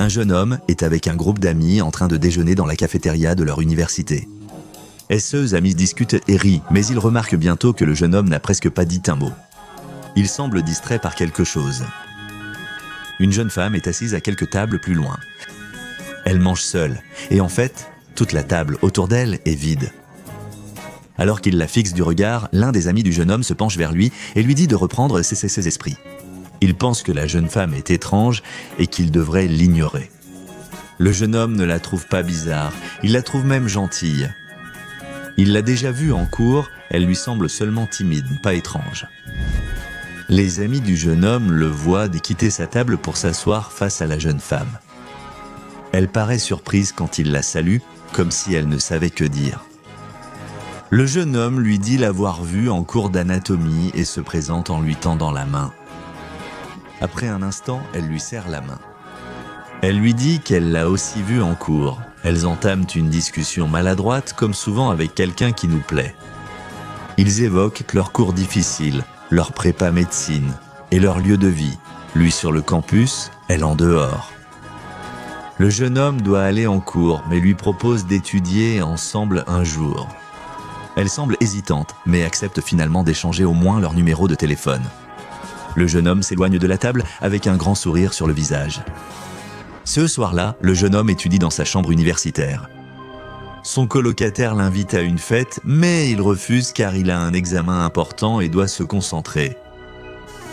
Un jeune homme est avec un groupe d'amis en train de déjeuner dans la cafétéria de leur université. Ses amis discutent et rient, mais ils remarquent bientôt que le jeune homme n'a presque pas dit un mot. Il semble distrait par quelque chose. Une jeune femme est assise à quelques tables plus loin. Elle mange seule, et en fait, toute la table autour d'elle est vide. Alors qu'il la fixe du regard, l'un des amis du jeune homme se penche vers lui et lui dit de reprendre ses esprits. Il pense que la jeune femme est étrange et qu'il devrait l'ignorer. Le jeune homme ne la trouve pas bizarre, il la trouve même gentille. Il l'a déjà vue en cours, elle lui semble seulement timide, pas étrange. Les amis du jeune homme le voient quitter sa table pour s'asseoir face à la jeune femme. Elle paraît surprise quand il la salue, comme si elle ne savait que dire. Le jeune homme lui dit l'avoir vue en cours d'anatomie et se présente en lui tendant la main. Après un instant, elle lui serre la main. Elle lui dit qu'elle l'a aussi vue en cours. Elles entament une discussion maladroite, comme souvent avec quelqu'un qui nous plaît. Ils évoquent leurs cours difficiles, leur prépa médecine et leur lieu de vie. Lui sur le campus, elle en dehors. Le jeune homme doit aller en cours, mais lui propose d'étudier ensemble un jour. Elle semble hésitante, mais accepte finalement d'échanger au moins leur numéro de téléphone. Le jeune homme s'éloigne de la table avec un grand sourire sur le visage. Ce soir-là, le jeune homme étudie dans sa chambre universitaire. Son colocataire l'invite à une fête, mais il refuse car il a un examen important et doit se concentrer.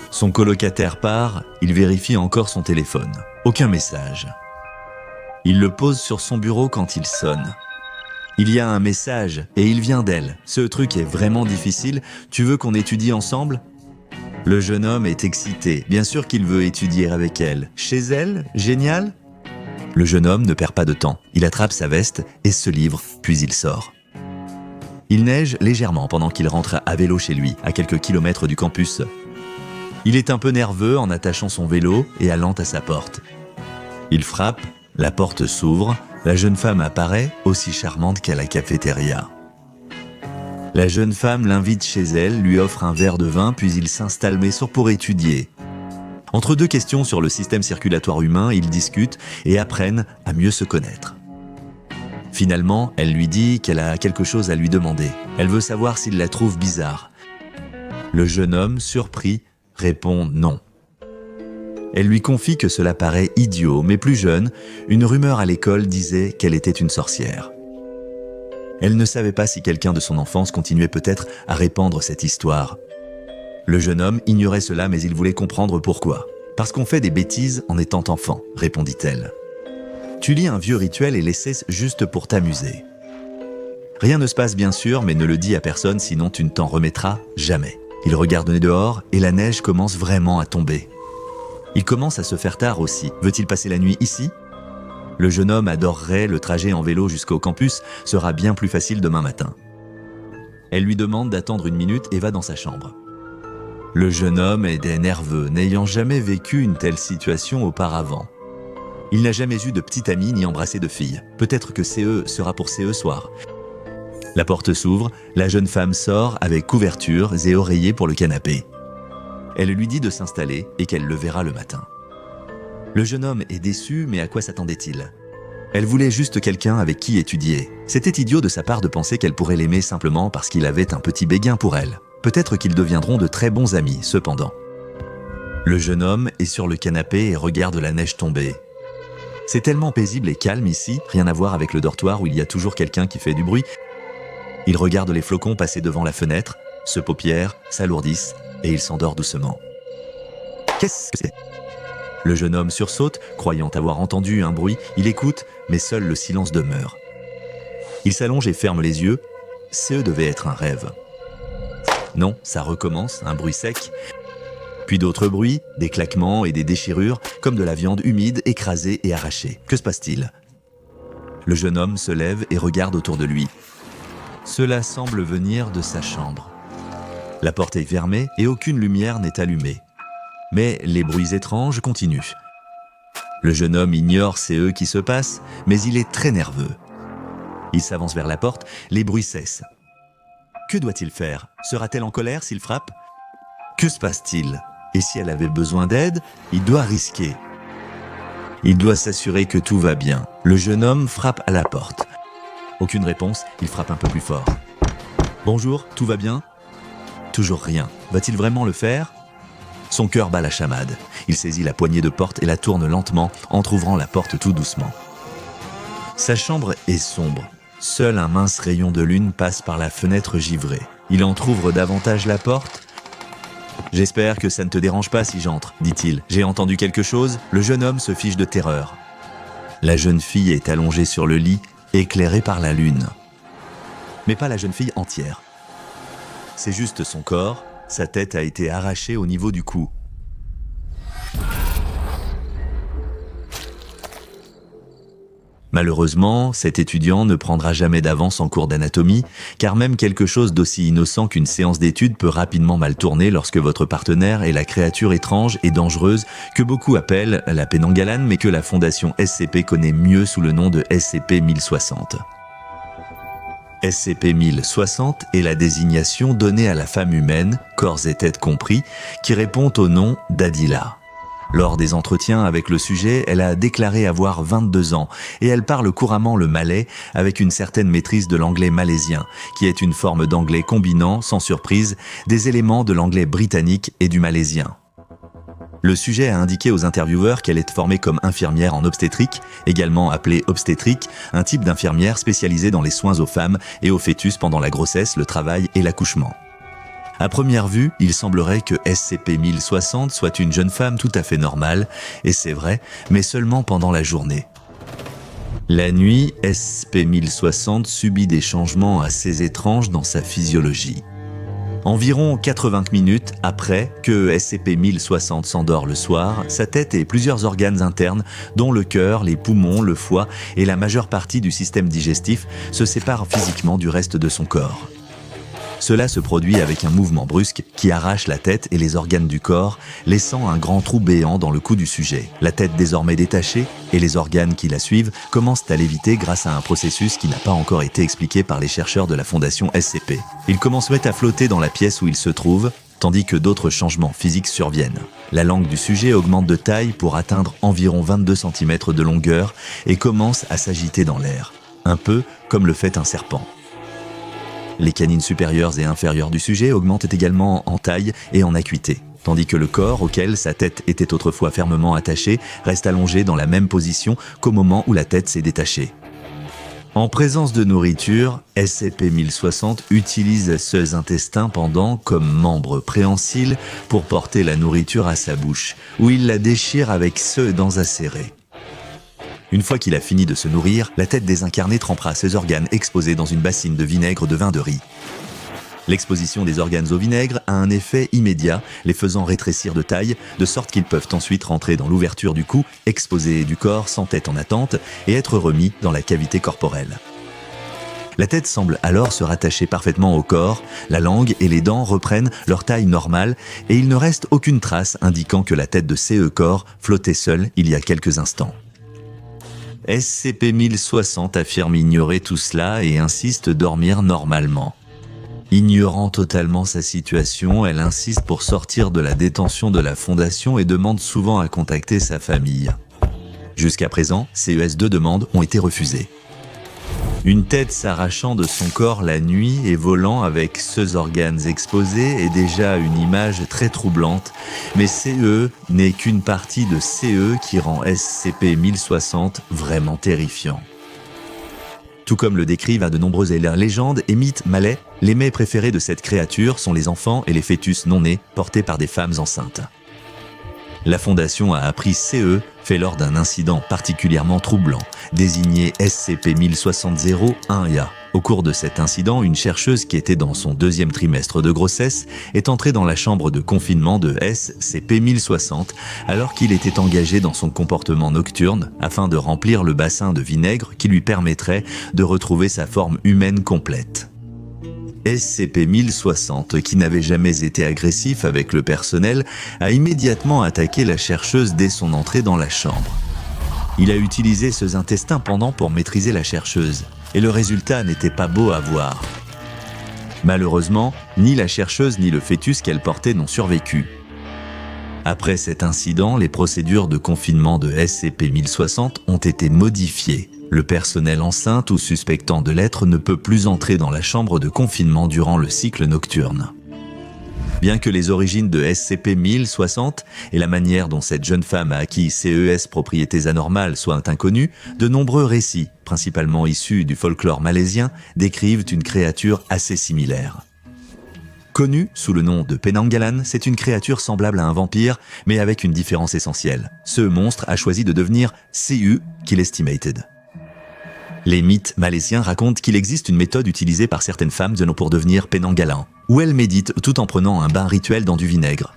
Son colocataire part, il vérifie encore son téléphone. Aucun message. Il le pose sur son bureau quand il sonne. Il y a un message et il vient d'elle. Ce truc est vraiment difficile, tu veux qu'on étudie ensemble ? Le jeune homme est excité, bien sûr qu'il veut étudier avec elle. Chez elle, génial ? Le jeune homme ne perd pas de temps. Il attrape sa veste et se livre, puis il sort. Il neige légèrement pendant qu'il rentre à vélo chez lui, à quelques kilomètres du campus. Il est un peu nerveux en attachant son vélo et allant à sa porte. Il frappe, la porte s'ouvre, la jeune femme apparaît, aussi charmante qu'à la cafétéria. La jeune femme l'invite chez elle, lui offre un verre de vin, puis il s'installe pour étudier. Entre deux questions sur le système circulatoire humain, ils discutent et apprennent à mieux se connaître. Finalement, elle lui dit qu'elle a quelque chose à lui demander. Elle veut savoir s'il la trouve bizarre. Le jeune homme, surpris, répond non. Elle lui confie que cela paraît idiot, mais plus jeune, une rumeur à l'école disait qu'elle était une sorcière. Elle ne savait pas si quelqu'un de son enfance continuait peut-être à répandre cette histoire. Le jeune homme ignorait cela, mais il voulait comprendre pourquoi. « Parce qu'on fait des bêtises en étant enfant », répondit-elle. « Tu lis un vieux rituel et l'essaies juste pour t'amuser. Rien ne se passe bien sûr, mais ne le dis à personne, sinon tu ne t'en remettras jamais. » Il regarde dehors et la neige commence vraiment à tomber. Il commence à se faire tard aussi. Veut-il passer la nuit ici ? Le jeune homme adorerait le trajet en vélo jusqu'au campus, sera bien plus facile demain matin. Elle lui demande d'attendre une minute et va dans sa chambre. Le jeune homme est nerveux, n'ayant jamais vécu une telle situation auparavant. Il n'a jamais eu de petite amie ni embrassé de fille. Peut-être que CE sera pour CE soir. La porte s'ouvre, la jeune femme sort avec couvertures et oreillers pour le canapé. Elle lui dit de s'installer et qu'elle le verra le matin. Le jeune homme est déçu, mais à quoi s'attendait-il ? Elle voulait juste quelqu'un avec qui étudier. C'était idiot de sa part de penser qu'elle pourrait l'aimer simplement parce qu'il avait un petit béguin pour elle. Peut-être qu'ils deviendront de très bons amis, cependant. Le jeune homme est sur le canapé et regarde la neige tomber. C'est tellement paisible et calme ici, rien à voir avec le dortoir où il y a toujours quelqu'un qui fait du bruit. Il regarde les flocons passer devant la fenêtre, se paupièrent, s'alourdissent et il s'endort doucement. Qu'est-ce que c'est ? Le jeune homme sursaute, croyant avoir entendu un bruit. Il écoute, mais seul le silence demeure. Il s'allonge et ferme les yeux. Ce devait être un rêve. Non, ça recommence, un bruit sec. Puis d'autres bruits, des claquements et des déchirures, comme de la viande humide, écrasée et arrachée. Que se passe-t-il ? Le jeune homme se lève et regarde autour de lui. Cela semble venir de sa chambre. La porte est fermée et aucune lumière n'est allumée. Mais les bruits étranges continuent. Le jeune homme ignore ce qui se passe, mais il est très nerveux. Il s'avance vers la porte, les bruits cessent. Que doit-il faire ? Sera-t-elle en colère s'il frappe ? Que se passe-t-il ? Et si elle avait besoin d'aide, il doit risquer. Il doit s'assurer que tout va bien. Le jeune homme frappe à la porte. Aucune réponse, il frappe un peu plus fort. « Bonjour, tout va bien ?» Toujours rien. Va-t-il vraiment le faire ? Son cœur bat la chamade. Il saisit la poignée de porte et la tourne lentement, entr'ouvrant la porte tout doucement. Sa chambre est sombre. Seul un mince rayon de lune passe par la fenêtre givrée. Il entr'ouvre davantage la porte. « J'espère que ça ne te dérange pas si j'entre, dit-il. J'ai entendu quelque chose ?» Le jeune homme se fiche de terreur. La jeune fille est allongée sur le lit, éclairée par la lune. Mais pas la jeune fille entière. C'est juste son corps, sa tête a été arrachée au niveau du cou. Malheureusement, cet étudiant ne prendra jamais d'avance en cours d'anatomie, car même quelque chose d'aussi innocent qu'une séance d'études peut rapidement mal tourner lorsque votre partenaire est la créature étrange et dangereuse que beaucoup appellent la Penanggalan, mais que la fondation SCP connaît mieux sous le nom de SCP-1060. SCP-1060 est la désignation donnée à la femme humaine, corps et tête compris, qui répond au nom d'Adila. Lors des entretiens avec le sujet, elle a déclaré avoir 22 ans et elle parle couramment le malais avec une certaine maîtrise de l'anglais malaisien, qui est une forme d'anglais combinant, sans surprise, des éléments de l'anglais britannique et du malaisien. Le sujet a indiqué aux intervieweurs qu'elle est formée comme infirmière en obstétrique, également appelée obstétrique, un type d'infirmière spécialisée dans les soins aux femmes et aux fœtus pendant la grossesse, le travail et l'accouchement. À première vue, il semblerait que SCP-1060 soit une jeune femme tout à fait normale, et c'est vrai, mais seulement pendant la journée. La nuit, SCP-1060 subit des changements assez étranges dans sa physiologie. Environ 80 minutes après que SCP-1060 s'endort le soir, sa tête et plusieurs organes internes, dont le cœur, les poumons, le foie et la majeure partie du système digestif, se séparent physiquement du reste de son corps. Cela se produit avec un mouvement brusque qui arrache la tête et les organes du corps, laissant un grand trou béant dans le cou du sujet. La tête désormais détachée et les organes qui la suivent commencent à léviter grâce à un processus qui n'a pas encore été expliqué par les chercheurs de la Fondation SCP. Ils commencent à flotter dans la pièce où ils se trouvent, tandis que d'autres changements physiques surviennent. La langue du sujet augmente de taille pour atteindre environ 22 cm de longueur et commence à s'agiter dans l'air, un peu comme le fait un serpent. Les canines supérieures et inférieures du sujet augmentent également en taille et en acuité, tandis que le corps, auquel sa tête était autrefois fermement attachée, reste allongé dans la même position qu'au moment où la tête s'est détachée. En présence de nourriture, SCP-1060 utilise ses intestins pendants comme membre préhensile pour porter la nourriture à sa bouche, où il la déchire avec ses dents acérées. Une fois qu'il a fini de se nourrir, la tête désincarnée trempera ses organes exposés dans une bassine de vinaigre de vin de riz. L'exposition des organes au vinaigre a un effet immédiat, les faisant rétrécir de taille, de sorte qu'ils peuvent ensuite rentrer dans l'ouverture du cou, exposés du corps sans tête en attente, et être remis dans la cavité corporelle. La tête semble alors se rattacher parfaitement au corps, la langue et les dents reprennent leur taille normale, et il ne reste aucune trace indiquant que la tête de CE corps flottait seule il y a quelques instants. SCP-1060 affirme ignorer tout cela et insiste dormir normalement. Ignorant totalement sa situation, elle insiste pour sortir de la détention de la Fondation et demande souvent à contacter sa famille. Jusqu'à présent, ces deux demandes ont été refusées. Une tête s'arrachant de son corps la nuit et volant avec ses organes exposés est déjà une image très troublante, mais CE n'est qu'une partie de CE qui rend SCP-1060 vraiment terrifiant. Tout comme le décrivent de nombreuses légendes et mythes malais, les mets préférés de cette créature sont les enfants et les fœtus non nés portés par des femmes enceintes. La Fondation a appris CE fait lors d'un incident particulièrement troublant, désigné SCP-1060-1A. Au cours de cet incident, une chercheuse qui était dans son 2e trimestre de grossesse est entrée dans la chambre de confinement de SCP-1060 alors qu'il était engagé dans son comportement nocturne afin de remplir le bassin de vinaigre qui lui permettrait de retrouver sa forme humaine complète. SCP-1060, qui n'avait jamais été agressif avec le personnel, a immédiatement attaqué la chercheuse dès son entrée dans la chambre. Il a utilisé ses intestins pendant pour maîtriser la chercheuse, et le résultat n'était pas beau à voir. Malheureusement, ni la chercheuse ni le fœtus qu'elle portait n'ont survécu. Après cet incident, les procédures de confinement de SCP-1060 ont été modifiées. Le personnel enceinte ou suspectant de l'être ne peut plus entrer dans la chambre de confinement durant le cycle nocturne. Bien que les origines de SCP-1060 et la manière dont cette jeune femme a acquis CES propriétés anormales soient inconnues, de nombreux récits, principalement issus du folklore malaisien, décrivent une créature assez similaire. Connue sous le nom de Penanggalan, c'est une créature semblable à un vampire, mais avec une différence essentielle. Ce monstre a choisi de devenir CU qu'il estimated. Les mythes malaisiens racontent qu'il existe une méthode utilisée par certaines femmes pour devenir Penanggalan, où elles méditent tout en prenant un bain rituel dans du vinaigre.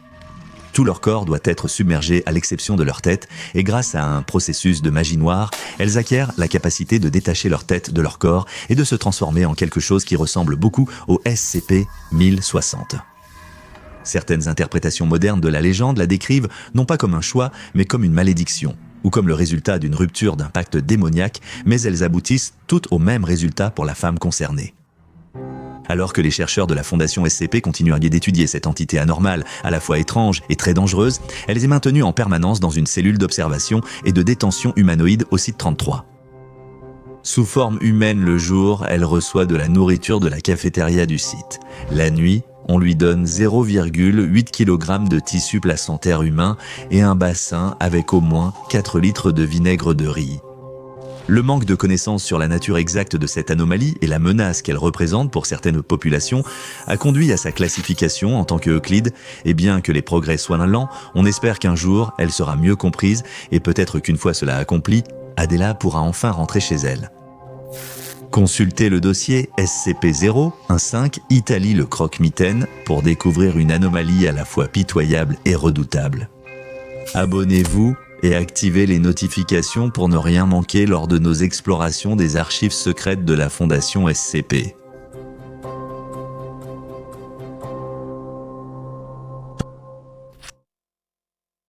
Tout leur corps doit être submergé à l'exception de leur tête, et grâce à un processus de magie noire, elles acquièrent la capacité de détacher leur tête de leur corps et de se transformer en quelque chose qui ressemble beaucoup au SCP-1060. Certaines interprétations modernes de la légende la décrivent non pas comme un choix, mais comme une malédiction, ou comme le résultat d'une rupture d'un pacte démoniaque, mais elles aboutissent toutes au même résultat pour la femme concernée. Alors que les chercheurs de la Fondation SCP continuent d'étudier cette entité anormale, à la fois étrange et très dangereuse, elle est maintenue en permanence dans une cellule d'observation et de détention humanoïde au site 33. Sous forme humaine le jour, elle reçoit de la nourriture de la cafétéria du site. La nuit, on lui donne 0,8 kg de tissu placentaire humain et un bassin avec au moins 4 litres de vinaigre de riz. Le manque de connaissances sur la nature exacte de cette anomalie et la menace qu'elle représente pour certaines populations a conduit à sa classification en tant que Euclide, et bien que les progrès soient lents, on espère qu'un jour elle sera mieux comprise et peut-être qu'une fois cela accompli, Adela pourra enfin rentrer chez elle. Consultez le dossier SCP-015 Italie le croque-mitaine pour découvrir une anomalie à la fois pitoyable et redoutable. Abonnez-vous et activez les notifications pour ne rien manquer lors de nos explorations des archives secrètes de la Fondation SCP.